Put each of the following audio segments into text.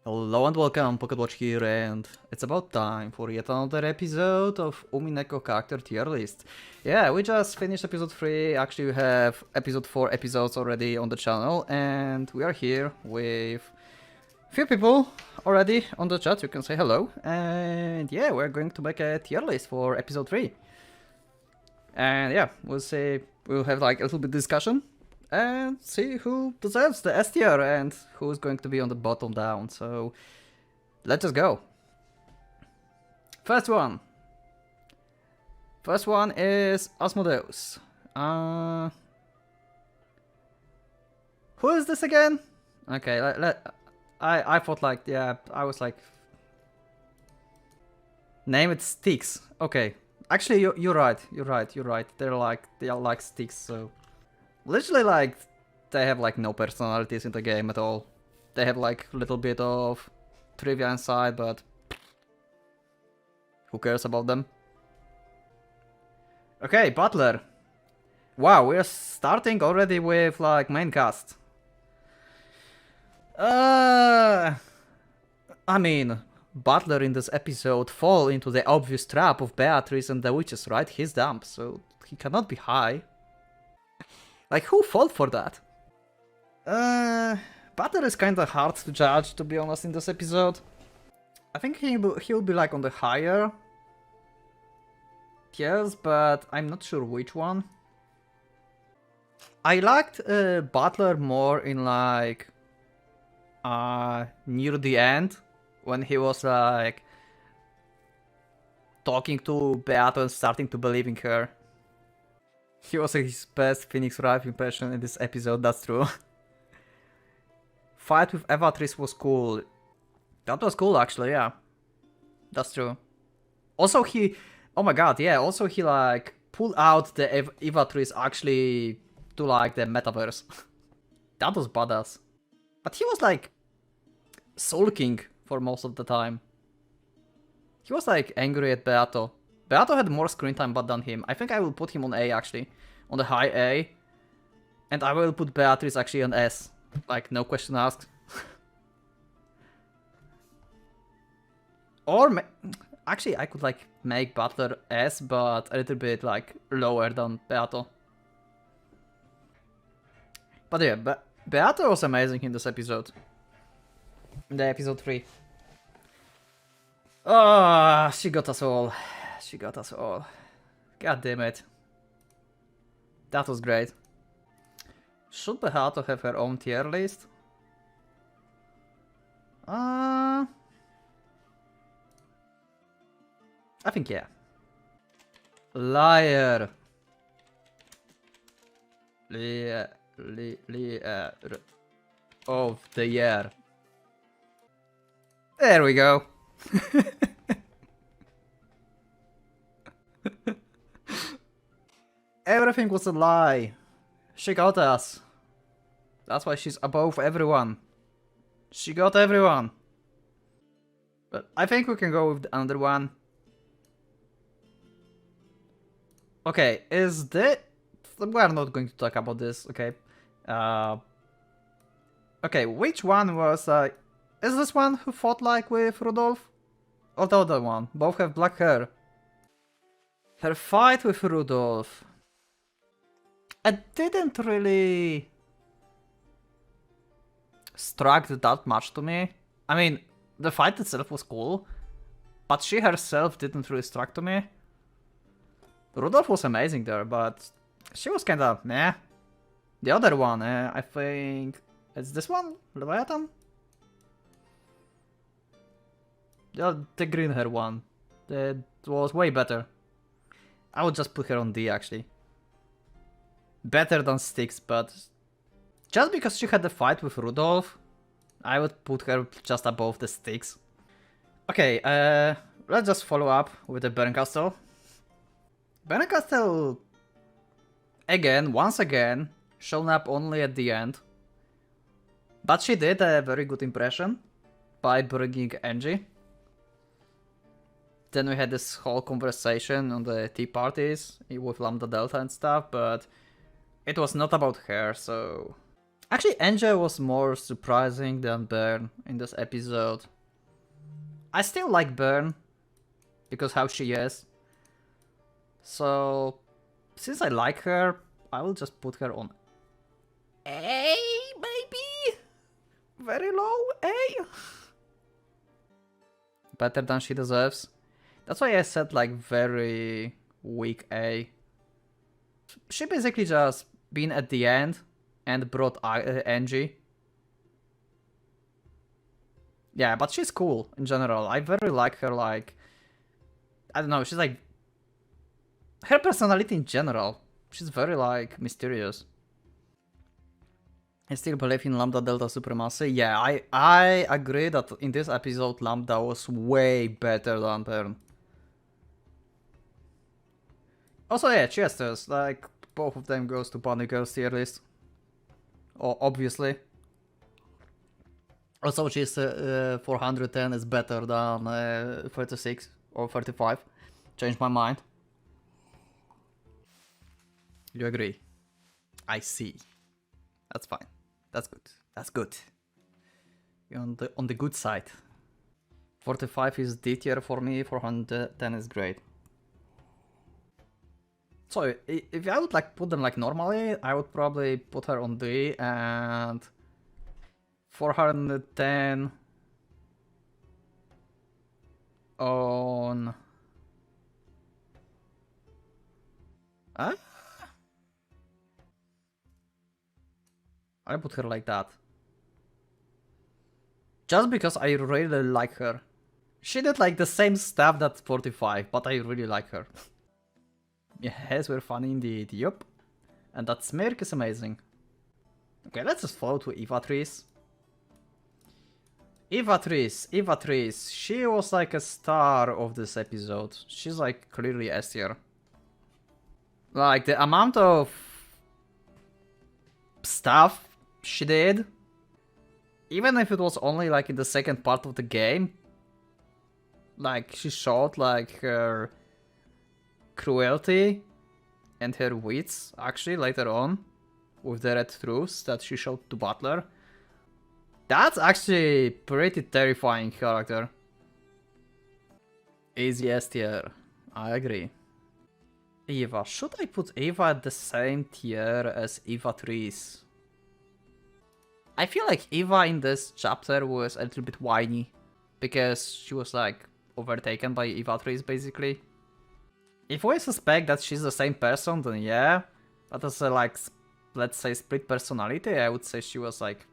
Hello and welcome, PocketWatch here, and it's about time for yet another episode of Umineko character tier list. Yeah, we just finished episode 3, actually we have episode 4 episodes already on the channel, and we are here with few people already on the chat, you can say hello, and yeah, we're going to make a tier list for episode 3. And yeah, we'll have like a little bit discussion and see who deserves the S tier and who's going to be on the bottom down. So let's just go. First one is Asmodeus. Who is this again? Okay, I thought like, yeah, I was like, name it Sticks. Okay, actually you're right. They are like Sticks, so. Literally, like, they have, like, no personalities in the game at all. They have, like, a little bit of trivia inside, but who cares about them? Okay, Butler. Wow, we're starting already with, like, main cast. I mean, Butler in this episode fall into the obvious trap of Beatrice and the witches, right? He's dumb, so he cannot be high. Like, who fought for that? Butler is kinda hard to judge, to be honest, in this episode. I think he'll be like on the higher tiers, but I'm not sure which one. I liked Butler more in like near the end, when he was like talking to Beato and starting to believe in her. He was his best Phoenix Wright impression in this episode, that's true. Fight with Evatrice was cool. That was cool actually, yeah. That's true. Also oh my god, yeah, also he like pulled out the Evatrice actually to like the metaverse. That was badass. But he was like sulking for most of the time. He was like angry at Beato. Beato had more screen time than him. I think I will put him on A actually. On the high A. And I will put Beatrice actually on S. Like, no question asked. Or, actually I could like make Butler S, but a little bit like lower than Beato. But yeah, Beato was amazing in this episode. In the episode 3. Ah, she got us all. She got us all. God damn it. That was great. Should Beato have her own tier list? I think yeah. Liar. Liar of the year. There we go. Everything was a lie. She got us. That's why she's above everyone. She got everyone. But I think we can go with another one. Okay, is this... We are not going to talk about this, okay. Okay, which one was... is this one who fought like with Rudolph? Or the other one? Both have black hair. Her fight with Rudolph. It didn't really strike that much to me. I mean, the fight itself was cool, but she herself didn't really strike to me. Rudolph was amazing there, but she was kinda meh. The other one, I think it's this one, Leviathan? The green hair one. That was way better. I would just put her on D actually. Better than Styx, but just because she had the fight with Rudolph, I would put her just above the Styx. Okay, let's just follow up with the Bernkastel. Bernkastel, once again, shown up only at the end. But she did a very good impression by bringing Angie. Then we had this whole conversation on the tea parties with Lambda Delta and stuff, but it was not about her, so Actually, Angel was more surprising than Burn in this episode. I still like Burn because how she is. So, since I like her, I will just put her on A, maybe? Very low A? Better than she deserves. That's why I said like very weak A. She basically just been at the end and brought Angie. Yeah, but she's cool in general. I very like her, like... I don't know, she's like... Her personality in general. She's very, like, mysterious. I still believe in Lambda Delta Supremacy. Yeah, I agree that in this episode Lambda was way better than Burn. Also, yeah, Chesters, like, both of them goes to Bunny Girls tier list. Oh, obviously. Also, she's 410 is better than 36 or 35. Changed my mind. You agree? I see. That's fine. That's good. That's good. You're on the good side. 45 is D tier for me. 410 is great. So if I would like put them like normally, I would probably put her on D and 410 on... Huh? I put her like that. Just because I really like her. She did like the same stuff that 45, but I really like her. Yes, we're funny indeed, yup. And that smirk is amazing. Okay, let's just follow to Evatrice. Evatrice, she was like a star of this episode. She's like clearly S tier. Like the amount of stuff she did, even if it was only like in the second part of the game, like she showed like her cruelty and her wits actually later on with the red truths that she showed to Butler. That's actually pretty terrifying character. Easy S tier, I agree. Eva, should I put Eva at the same tier as Evatrice? I feel like Eva in this chapter was a little bit whiny because she was like overtaken by Evatrice basically. If we suspect that she's the same person, then yeah, but as a like, let's say split personality, I would say she was like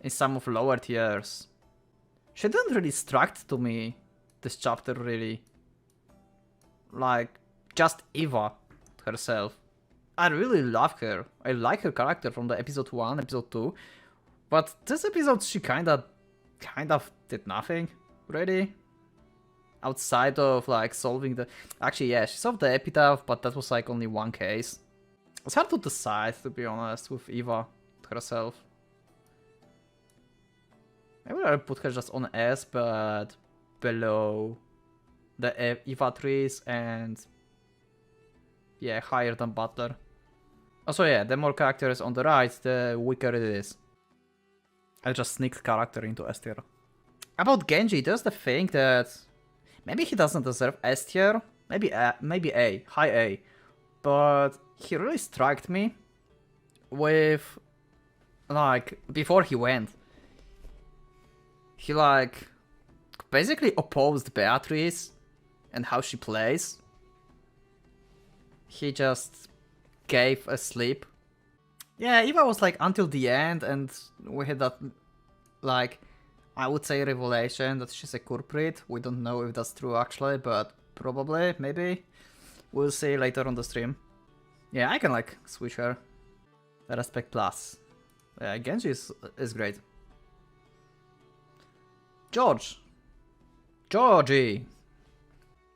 in some of lower tiers. She didn't really struck to me this chapter really. Like, just Eva herself. I really love her. I like her character from the episode 1, episode 2. But this episode she kind of did nothing, really. Outside of like solving the... Actually, yeah, she solved the epitaph, but that was like only one case. It's hard to decide, to be honest, with Eva herself. Maybe I'll put her just on S, but below the Evatrice and... yeah, higher than Butler. Also, yeah, the more characters on the right, the weaker it is. I just sneaked character into S tier. About Genji, there's the thing that maybe he doesn't deserve S tier, maybe A, high A, but he really struck me with, like, before he went, he like basically opposed Beatrice and how she plays. He just gave a sleep. Yeah, Eva was like until the end, and we had that, like, I would say revelation that she's a culprit. We don't know if that's true actually, but probably, maybe. We'll see later on the stream. Yeah, I can like switch her. Respect plus. Yeah, Genji is great. Georgie!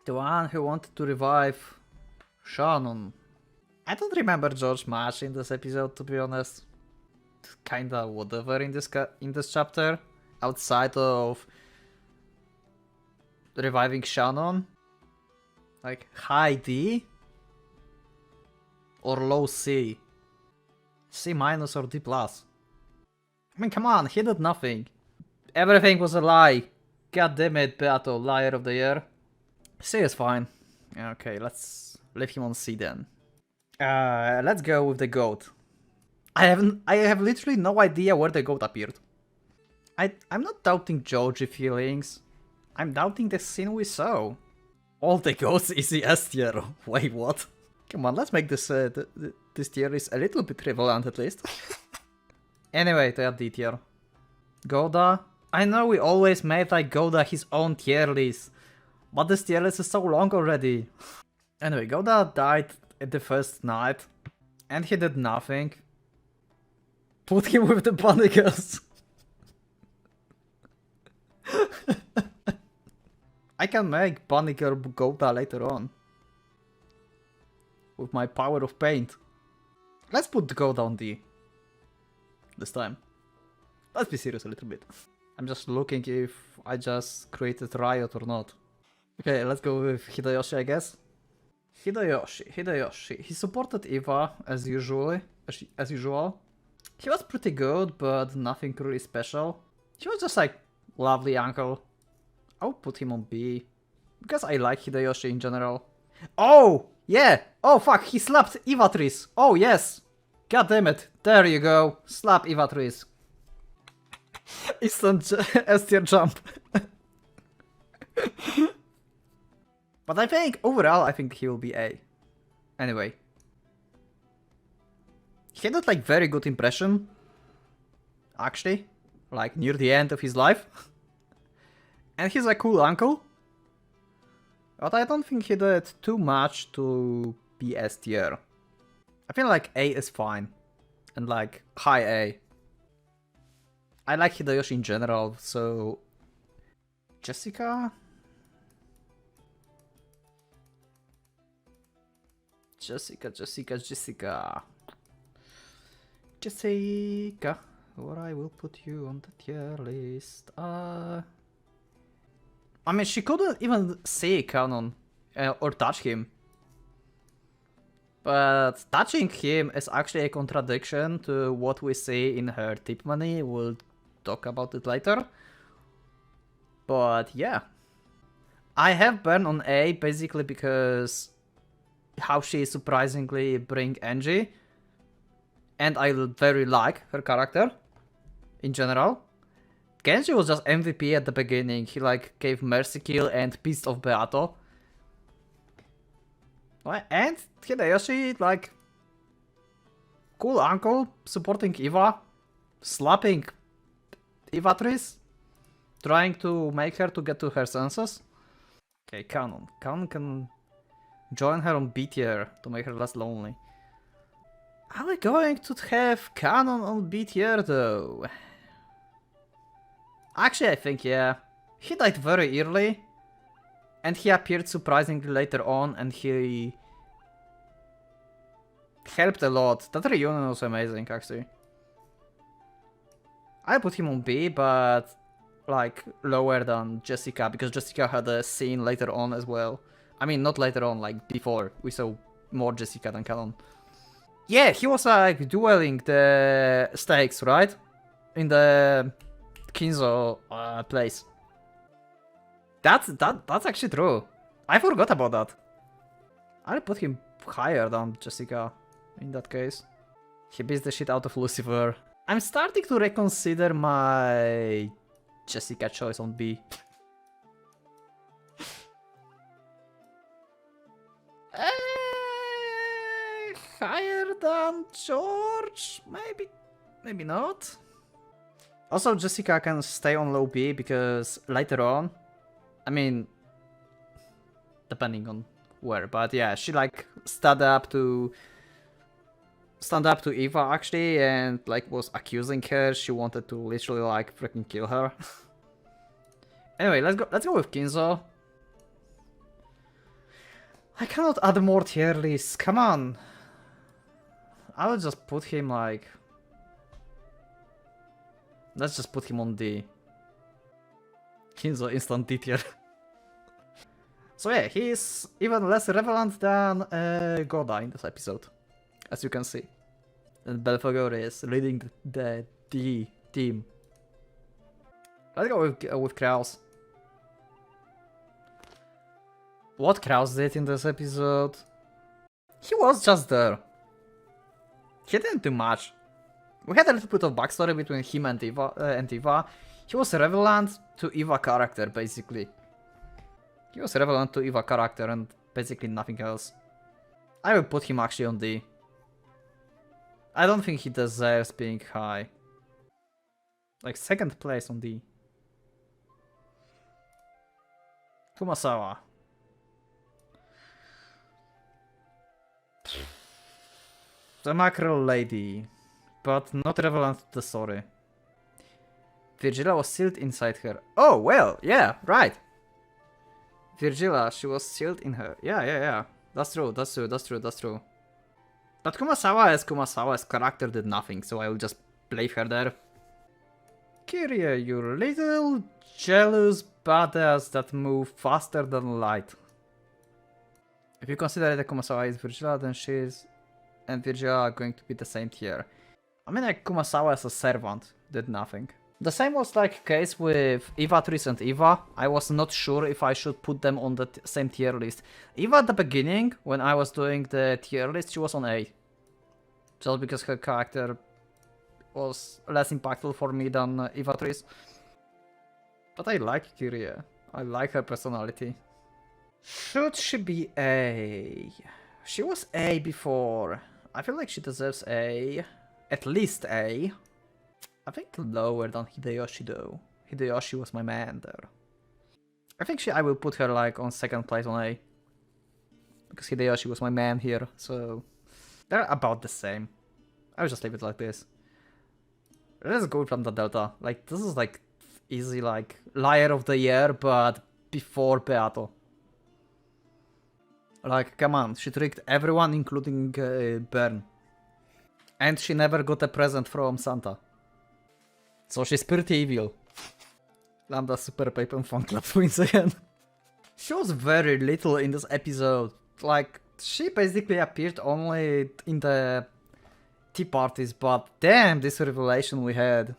The one who wanted to revive Shannon. I don't remember George much in this episode, to be honest. Kinda whatever in this chapter, outside of reviving Shannon. Like high D or low C. C- or D+. I mean, come on, he did nothing. Everything was a lie. God damn it, Beato, liar of the year. C is fine. Okay, let's leave him on C then. Let's go with the goat. I have literally no idea where the goat appeared. I'm not doubting Joji feelings. I'm doubting the scene we saw. All the goats is the S tier. Wait, what? Come on, let's make this this tier list a little bit relevant at least. Anyway, to D tier. Goda. I know we always made like Goda his own tier list, but this tier list is so long already. Anyway, Goda died at the first night, and he did nothing. Put him with the bunny girls. I can make bunny girl Goda later on. With my power of paint. Let's put Goda on D. This time. Let's be serious a little bit. I'm just looking if I just created Riot or not. Okay, let's go with Hideyoshi, I guess. Hideyoshi. He supported Eva as usual. He was pretty good, but nothing really special. He was just like lovely uncle. I'll put him on B. Because I like Hideyoshi in general. Oh! Yeah! Oh fuck, he slapped Evatris! Oh yes! God damn it! There you go! Slap Evatris. Instant S tier jump. But I think, overall, I think he will be A. Anyway. He had like very good impression. Actually. Like near the end of his life. And he's a cool uncle. But I don't think he did too much to be S tier. I feel like A is fine. And like high A. I like Hideyoshi in general, so... Jessica? Jessica. Or I will put you on the tier list. I mean, she couldn't even say Canon or touch him. But touching him is actually a contradiction to what we see in her tip money. We'll talk about it later. But yeah. I have Burn on A basically because how she surprisingly bring Angie. And I very like her character in general. Genji was just MVP at the beginning. He like gave Mercy Kill and Beast of Beato. And Hideyoshi, like, cool uncle, supporting Eva, slapping Evatris, trying to make her to get to her senses. Okay, Canon. Canon can join her on B tier to make her less lonely. Are we going to have Canon on B tier though? Actually, I think yeah. He died very early. And he appeared surprisingly later on, and he helped a lot. That reunion was amazing, actually. I put him on B, but like lower than Jessica, because Jessica had a scene later on as well. I mean, not later on, like before. We saw more Jessica than Canon. Yeah, he was like dueling the stakes, right? In the Kinzo place. That's actually true. I forgot about that. I'll put him higher than Jessica in that case. He beats the shit out of Lucifer. I'm starting to reconsider my Jessica choice on B. Higher than George? Maybe not. Also, Jessica can stay on low B because later on, I mean, depending on where, but yeah, she like stand up to Eva actually, and like was accusing her. She wanted to literally like freaking kill her. Anyway, let's go with Kinzo. I cannot add more tier lists. Come on. I will just put him like. Let's just put him on D. Kinzo instant D tier. So yeah, he's even less relevant than Goda in this episode, as you can see. And Belfagor is leading the team. Let's go with Kraus. What Kraus did in this episode? He was just there. He didn't do much. We had a little bit of backstory between him and Eva. He was relevant to Eva character, basically. He was relevant to Eva character and basically nothing else. I will put him actually on D. I don't think he deserves being high. Like second place on D. Kumasawa. The mackerel lady, but not relevant to the story. Virgila was sealed inside her. Oh, well, yeah, right. Virgila, she was sealed in her. Yeah. That's true. But Kumasawa's character did nothing, so I will just leave her there. Kyrie, you little jealous badass that move faster than light. If you consider that Kumasawa is Virgila, then she and Virgila are going to be the same tier. I mean, like, Kumasawa as a servant did nothing. The same was like case with Eva, Tris and Eva. I was not sure if I should put them on the same tier list. Eva at the beginning, when I was doing the tier list, she was on A. Just because her character was less impactful for me than Eva Tris. But I like Kyrie. I like her personality. Should she be A? She was A before. I feel like she deserves A. At least A. I think lower than Hideyoshi though. Hideyoshi was my man there. I think I will put her like on second place on A. Because Hideyoshi was my man here, so they're about the same. I'll just leave it like this. Let's go from the Delta. Like, this is like easy like liar of the year, but before Beato. Like, come on, she tricked everyone including Bern. And she never got a present from Santa. So she's pretty evil. Lambda Super Paper Fan Club wins again. She was very little in this episode. Like, she basically appeared only in the tea parties, but damn, this revelation we had.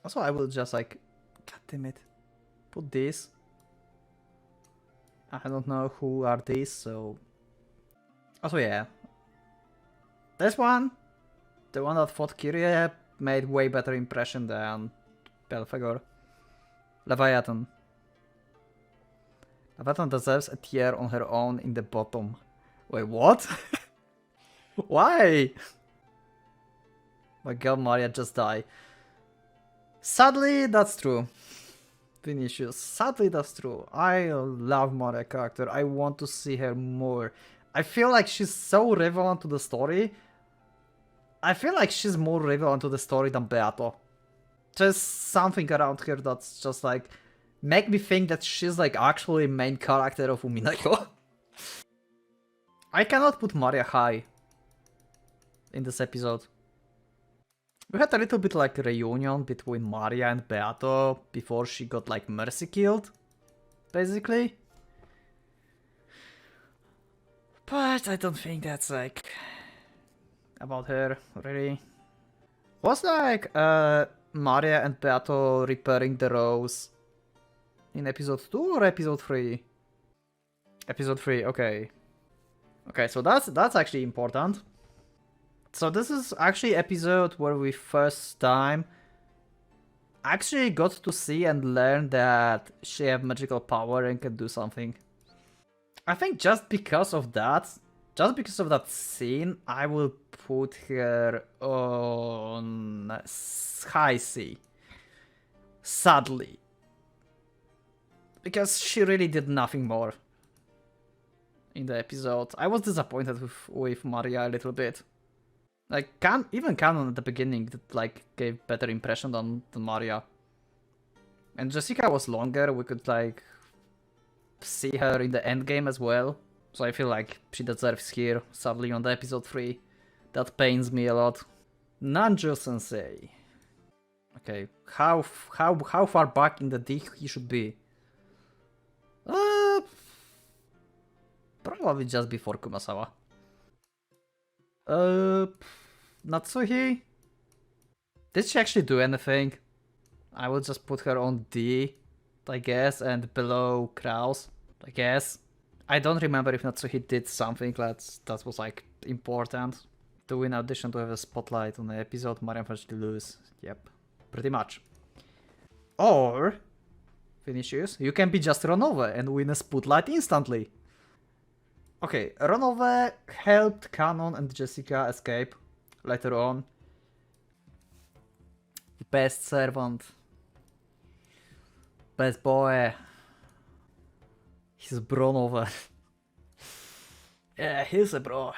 Also, I will just like, god damn it, put this. I don't know who are these, so... Also, yeah. This one, the one that fought Kyrie, made way better impression than Belfagor. Leviathan. Leviathan deserves a tier on her own in the bottom. Wait, what? Why? My god, Maria just died. Sadly, that's true. Vinicius. Sadly, that's true. I love Maria character. I want to see her more. I feel like she's so relevant to the story. I feel like she's more relevant to the story than Beato. Just something around her that's just like make me think that she's like actually main character of Umineko. I cannot put Maria high in this episode. We had a little bit like a reunion between Maria and Beato before she got like mercy killed, basically. But I don't think that's like about her, really. Was like Maria and Beato repairing the rose in episode 2 or episode 3? Episode 3, okay. Okay, so that's actually important. So this is actually episode where we first time actually got to see and learn that she have magical power and can do something. I think just because of that scene, I will put her on high C. Sadly. Because she really did nothing more in the episode. I was disappointed with Maria a little bit. Like, even Canon at the beginning like gave better impression than Maria. And Jessica was longer, we could like see her in the endgame as well. So I feel like she deserves here, sadly on the episode 3. That pains me a lot. Nanjo-sensei. Okay, how far back in the D he should be? Probably just before Kumasawa. Natsuhi? Did she actually do anything? I would just put her on D, I guess, and below Kraus, I guess. I don't remember if Natsuhi did something that was like important. To win audition to have a spotlight on the episode, Mariam first to lose. Yep, pretty much. Or, finishes, you can be just Ronove and win a spotlight instantly. Okay, Ronove helped Canon and Jessica escape later on. Best servant. Best boy. He's Bronove. Yeah, he's a bro.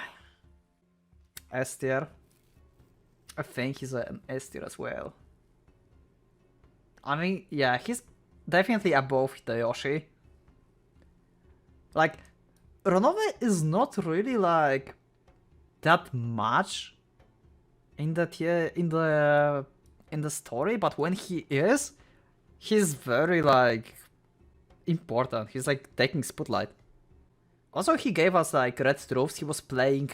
S tier. I think he's an S tier as well. I mean, yeah, he's definitely above Hitayoshi. Like, Ronove is not really like that much in the story, but when he is, he's very like important. He's like taking spotlight. Also, he gave us like Red Truths. He was playing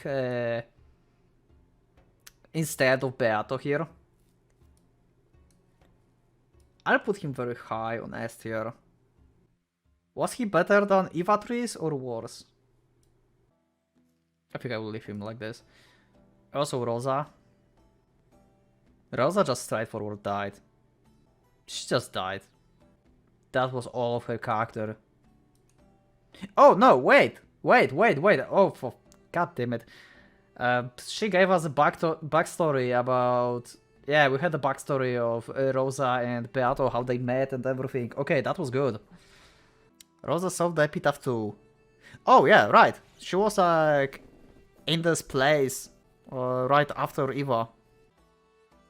instead of Beato here. I'll put him very high on S tier. Was he better than Ivatris or worse? I think I will leave him like this. Also Rosa. Rosa just straightforward died. She just died. That was all of her character. Oh no, wait! Oh, god damn it. She gave us a backstory about... Yeah, we had the backstory of Rosa and Beato, how they met and everything. Okay, that was good. Rosa solved the epitaph too. Oh yeah, right. She was like in this place right after Eva.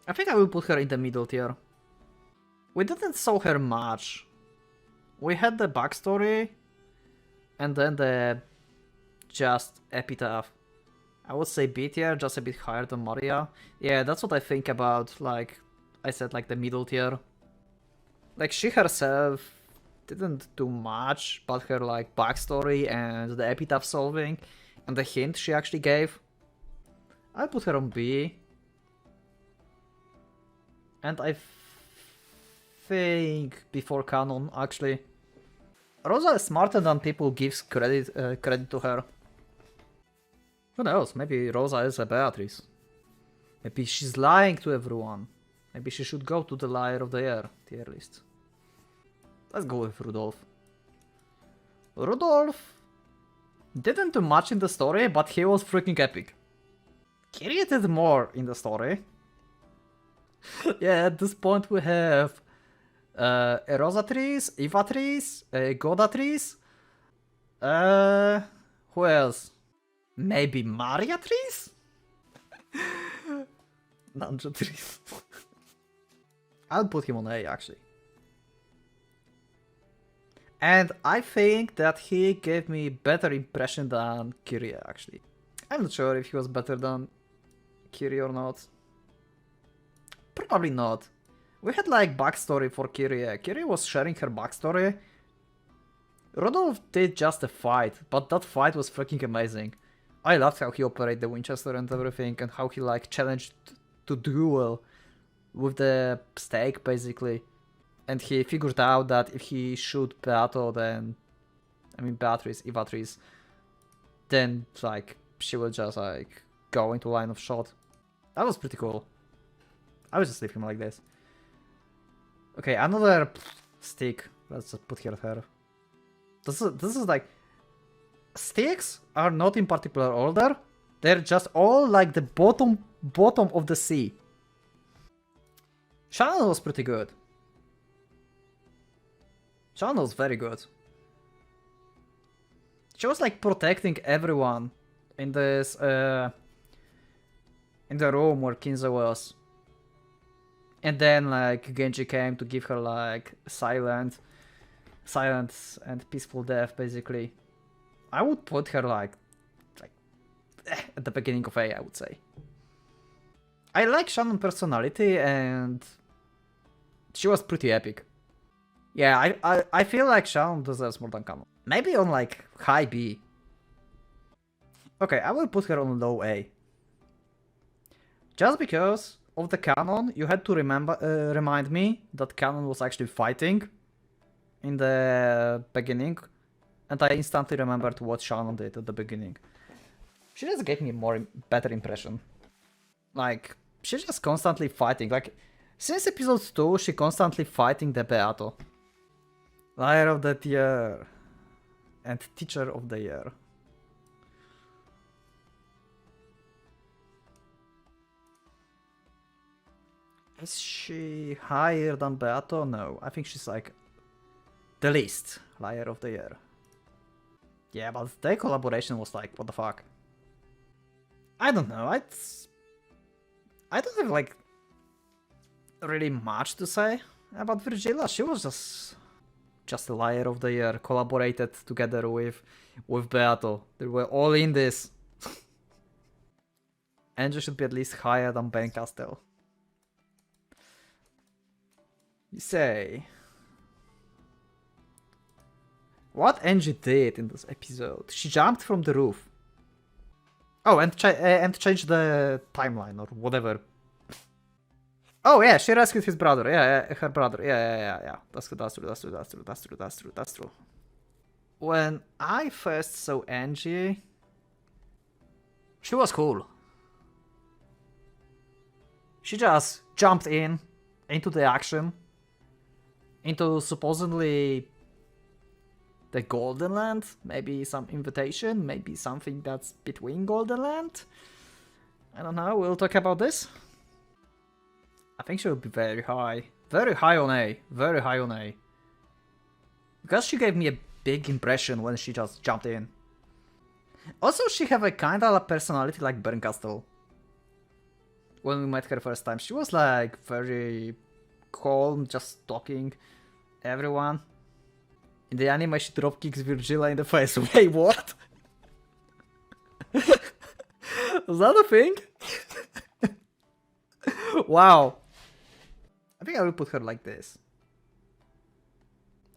I think I will put her in the middle tier. We didn't saw her much. We had the backstory and then the just epitaph. I would say B tier, just a bit higher than Maria. Yeah, that's what I think about, like, I said, like, the middle tier. Like, she herself didn't do much, but her, like, backstory and the epitaph solving and the hint she actually gave. I'll put her on B. And I think before Canon, actually. Rosa is smarter than people gives credit to her. Who knows, maybe Rosa is a Beatrice. Maybe she's lying to everyone. Maybe she should go to the Liar of the Year tier list. Let's go with Rudolph. Rudolph didn't do much in the story, but he was freaking epic. Kyrie did more in the story. Yeah, at this point we have Rosatrice, Ivatrice, Godatrice. Who else? Maybe Mariatrice? Nanjatrice. I'll put him on A actually. And I think that he gave me better impression than Kyrie actually. I'm not sure if he was better than Kyrie or not. Probably not. We had like backstory for Kyrie. Kyrie was sharing her backstory. Rudolph did just a fight, but that fight was freaking amazing. I loved how he operated the Winchester and everything, and how he like challenged to duel with the stake basically. And he figured out that if he shoot Beato, then Beatrice, Ivatrice, then like she will just like go into line of shot. That was pretty cool. I would just leave him like this. Okay, another stick. Let's just put here her. This is like, sticks are not in particular order. They're just all like the bottom of the sea. Shannon was pretty good. Shannon was very good. She was like protecting everyone in this in the room where Kinza was. And then like Genji came to give her like silence and peaceful death basically. I would put her like at the beginning of A, I would say. I like Shannon's personality and she was pretty epic. Yeah, I feel like Shannon deserves more than Canon. Maybe on like high B. Okay, I will put her on low A. Just because of the canon, you had to remind me that canon was actually fighting in the beginning, and I instantly remembered what Shannon did at the beginning. She just gave me a better impression. Like, she's just constantly fighting. Like, since episode 2, she constantly fighting the Beato. Liar of the Year. And Teacher of the Year. Is she higher than Beato? No, I think she's like the least Liar of the Year. Yeah, but their collaboration was like, what the fuck? I don't know, I don't have like really much to say about Virgila. She was just a Liar of the Year, collaborated together with Beato. They were all in this. Angie should be at least higher than Ben Castell. You say. What Angie did in this episode? She jumped from the roof. Oh, and changed the timeline or whatever. Oh yeah, she rescued his brother. Yeah, her brother. Yeah. That's true. When I first saw Angie, she was cool. She just jumped into the action, into supposedly the Golden Land, maybe some invitation, maybe something that's between Golden Land. I don't know, we'll talk about this. I think she'll be very high on A, very high on A. Because she gave me a big impression when she just jumped in. Also, she have a kinda of personality like Bernkastel. When we met her first time, she was like very calm, just talking everyone. In the anime, she dropkicks Virgila in the face. Wait, what? Was that a thing? Wow. I think I will put her like this.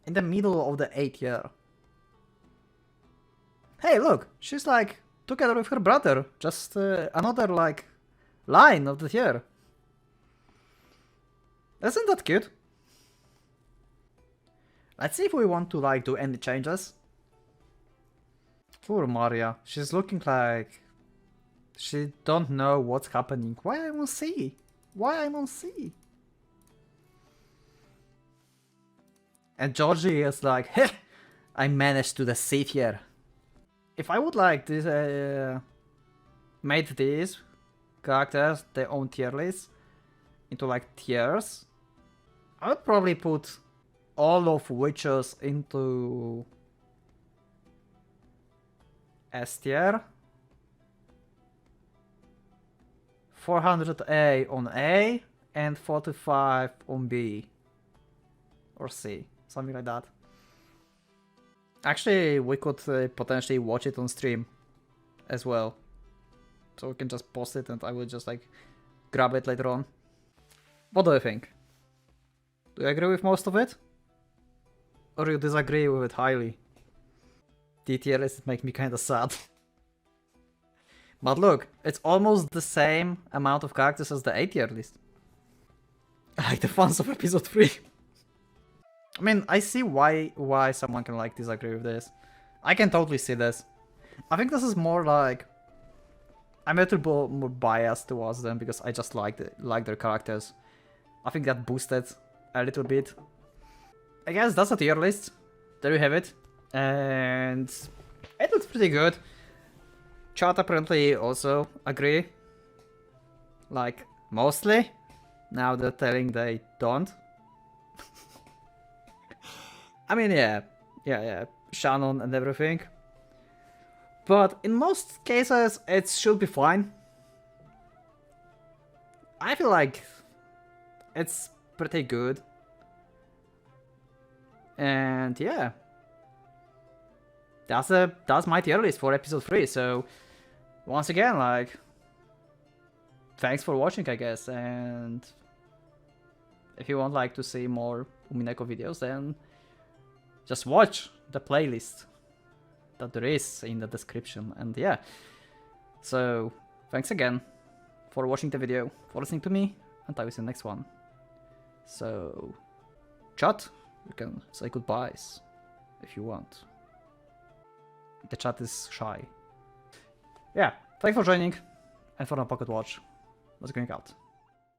In the middle of the 8th year. Hey, look, she's like together with her brother. Just another like line of the year. Isn't that cute? Let's see if we want to like do any changes. Poor Maria, she's looking like she don't know what's happening. Why I'm on C? Why I'm on C? And Georgie is like, heh, I managed to the C tier. If I would like this, made these characters their own tier list into like tiers, I would probably put all of witches into S tier, 400A on A, and 45 on B or C, something like that. Actually, we could potentially watch it on stream as well, so we can just post it and I will just like grab it later on. What do you think? Do you agree with most of it? Or you disagree with it highly? The tier list make me kinda sad. But look, it's almost the same amount of characters as the A tier list. Like the fans of episode 3. I mean, I see why someone can like disagree with this. I can totally see this. I think this is more like I'm a little bit more biased towards them because I just like their characters. I think that boosted a little bit. I guess that's a tier list. There you have it. And it looks pretty good. Chat apparently also agree. Like, mostly. Now they're telling they don't. I mean, yeah. Shannon and everything. But in most cases, it should be fine. I feel like it's pretty good. And yeah. That's my tier list for episode 3, so once again, like, thanks for watching, I guess, and if you want like to see more Umineko videos, then just watch the playlist that there is in the description, and yeah. So, thanks again, for watching the video, for listening to me, and I will see you in the next one. So, chat, you can say goodbyes if you want. The chat is shy. Yeah, thanks for joining, and for the Pocket Watch, let's going out.